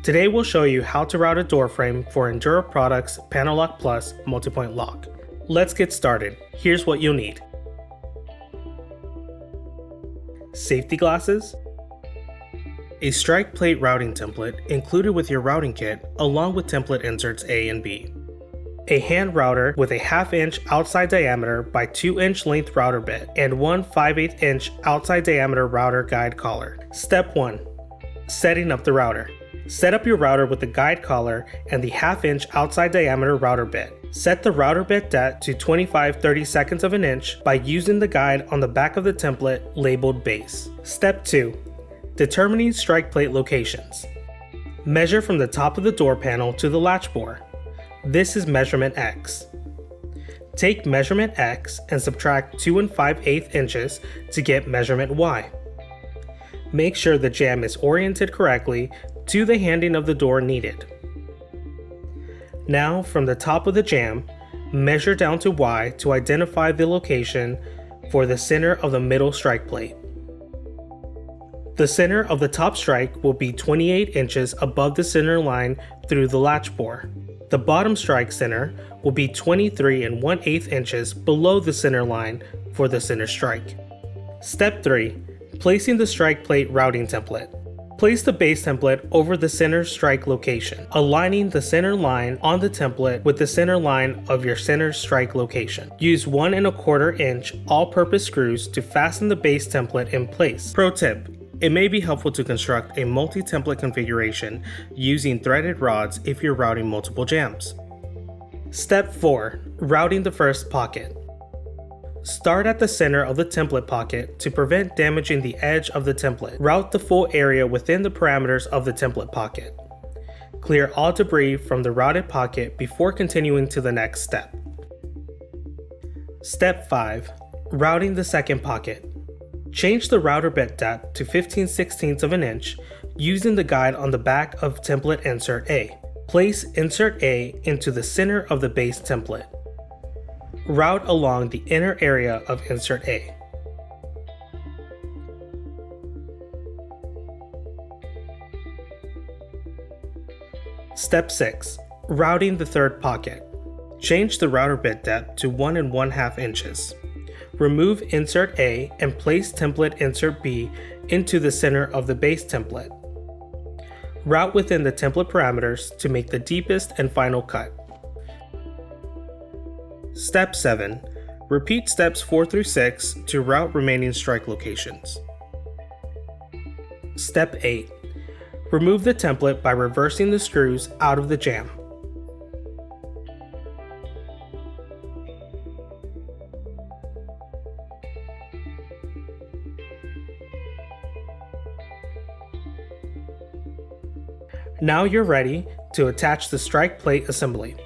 Today we'll show you how to route a door frame for Endura Products PanoLock Plus multi-point lock. Let's get started. Here's what you'll need. Safety glasses, a strike plate routing template included with your routing kit along with template inserts A and B, a hand router with a 1/2 inch outside diameter by 2 inch length router bit and one 5/8 inch outside diameter router guide collar. Step 1. Setting up the router. Set up your router with the guide collar and the 1/2 inch outside diameter router bit. Set the router bit depth to 25/32 of an inch by using the guide on the back of the template labeled base. Step 2. Determining strike plate locations. Measure from the top of the door panel to the latch bore. This is measurement X. Take measurement X and subtract 2 5/8 inches to get measurement Y. Make sure the jamb is oriented correctly to the handing of the door needed. Now, from the top of the jamb, measure down to Y to identify the location for the center of the middle strike plate. The center of the top strike will be 28 inches above the center line through the latch bore. The bottom strike center will be 23 1/8 inches below the center line for the center strike. Step 3. Placing the strike plate routing template. Place the base template over the center strike location, aligning the center line on the template with the center line of your center strike location. Use 1 1/4 inch all-purpose screws to fasten the base template in place. Pro tip: it may be helpful to construct a multi-template configuration using threaded rods if you're routing multiple jambs. Step 4. Routing the first pocket. Start at the center of the template pocket to prevent damaging the edge of the template. Route the full area within the parameters of the template pocket. Clear all debris from the routed pocket before continuing to the next step. Step 5. Routing the second pocket. Change the router bit depth to 15/16 of an inch using the guide on the back of template insert A. Place insert A into the center of the base template. Route along the inner area of insert A. Step 6. Routing the third pocket. Change the router bit depth to 1 1/2 inches. Remove insert A and place template insert B into the center of the base template. Route within the template parameters to make the deepest and final cut. Step 7. Repeat steps 4 through 6 to route remaining strike locations. Step 8. Remove the template by reversing the screws out of the jamb. Now you're ready to attach the strike plate assembly.